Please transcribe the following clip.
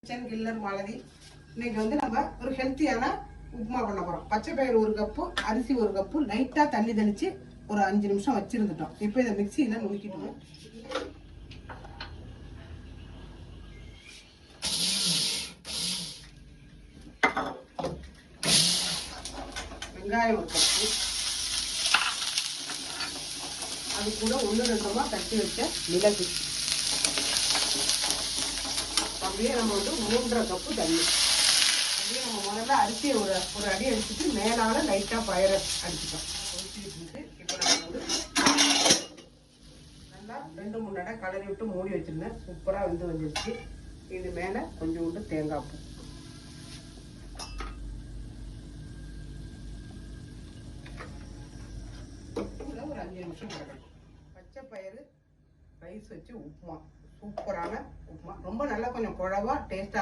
Kitchen killer Malathi. இன்னைக்கு வந்து நம்ம ஒரு ஹெல்த்தியான உப்புமா பண்ண போறோம். பச்சை பயிறு 1 கப்பு, அரிசி 1 கப்பு, லைட்டா தண்ணி தெளிச்சு ஒரு 5 நிமிஷம் வச்சிருந்துட்டோம். இப்போ இதை மிக்சியில நுணுக்கிட்டுவோம். வெங்காயம் 1 கப்பு, அது கூட 1-2 தட்டி வச்ச மிளகு, அப்படியே நம்ம வந்து 3½ கப்பு தண்ணி. அப்படியே நம்ம முதல்ல அரிசியை ஒரு அடி அடிச்சுட்டு மேலால லைட்டா பயிரை அடிச்சுட்டோம். கொதிச்சுட்டு இப்போ நம்ம வந்து நல்லா 2-3 தடவை கலரி விட்டு மூடி வச்சிருந்தேன். சூப்பராக வந்துருச்சு. இது மேலே கொஞ்சோண்டு தேங்காய் பூ, ஒரு 5 நிமிஷம் கிடக்கும். பச்சை பயிறு ரைஸ் வச்சு உப்புமா, சூப்பரான உப்புமா. ரொம்ப நல்லா கொஞ்சம் குழவா டேஸ்டா